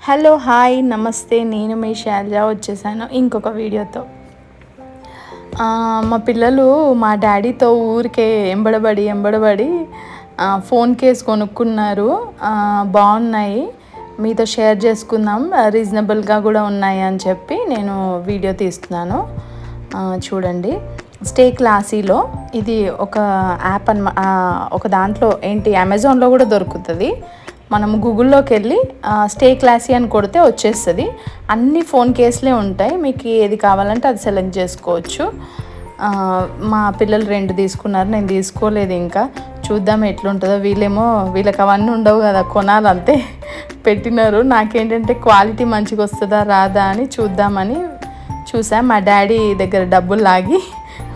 Hello hi నమస్తే, నేను మీ శైలజ వచ్చేసాను ఇంకొక వీడియోతో. మా పిల్లలు మా డాడీతో ఊరికే ఎంబడబడి ఫోన్ కేస్ కొనుక్కున్నారు. బాగున్నాయి, మీతో షేర్ చేసుకుందాం, రీజనబుల్గా కూడా ఉన్నాయి అని చెప్పి నేను వీడియో తీస్తున్నాను. చూడండి, స్టే క్లాసీలో ఇది ఒక యాప్ ఒక దాంట్లో ఏంటి అమెజాన్లో కూడా దొరుకుతుంది. మనము గూగుల్లోకి వెళ్ళి స్టే క్లాసీ అని కొడితే వచ్చేస్తుంది. అన్ని ఫోన్ కేసులే ఉంటాయి, మీకు ఏది కావాలంటే అది సెలెక్ట్ చేసుకోవచ్చు. మా పిల్లలు 2 తీసుకున్నారు, నేను తీసుకోలేదు. ఇంకా చూద్దాం ఎట్లుంటుందో. వీళ్ళకి అవన్నీ ఉండవు కదా, కొనాలంతే పెట్టినారు. నాకేంటంటే క్వాలిటీ మంచిగా వస్తుందా రాదా అని చూద్దామని చూసా. మా డాడీ దగ్గర డబ్బులు లాగి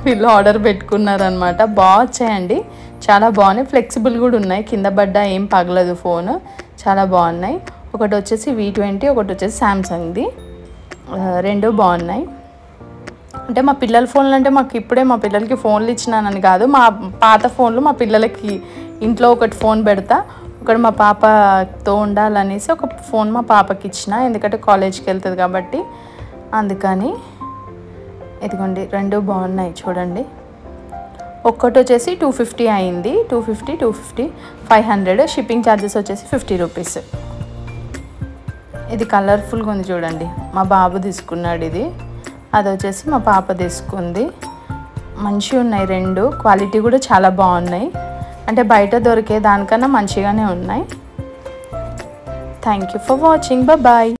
వీళ్ళు ఆర్డర్ పెట్టుకున్నారనమాట. బాగా వచ్చాయండి, చాలా బాగున్నాయి, ఫ్లెక్సిబుల్ కూడా ఉన్నాయి, కింద పడ్డా ఏం పగలదు ఫోన్, చాలా బాగున్నాయి. ఒకటి వచ్చేసి V20, ఒకటి వచ్చేసి శాంసంగ్ది. 2 బాగున్నాయి. అంటే మా పిల్లల ఫోన్లు అంటే ఇప్పుడే మా పిల్లలకి ఫోన్లు ఇచ్చినానని కాదు, మా పాత ఫోన్లు మా పిల్లలకి ఇంట్లో ఒకటి ఫోన్ పెడతా, ఒకటి మా పాపతో ఉండాలనేసి ఒక ఫోన్ మా పాపకి ఇచ్చిన, ఎందుకంటే కాలేజ్కి వెళ్తుంది కాబట్టి అందుకని. ఇదిగోండి 2 బాగున్నాయి చూడండి. ఒక్కటి వచ్చేసి 250 అయింది, 250 500. షిప్పింగ్ ఛార్జెస్ వచ్చేసి 50 రూపీస్. ఇది కలర్ఫుల్గా ఉంది చూడండి, మా బాబు తీసుకున్నాడు ఇది. అది వచ్చేసి మా పాప తీసుకుంది. మంచిగా ఉన్నాయి 2, క్వాలిటీ కూడా చాలా బాగున్నాయి, అంటే బయట దొరికే దానికన్నా మంచిగానే ఉన్నాయి. Thank you for watching, bye.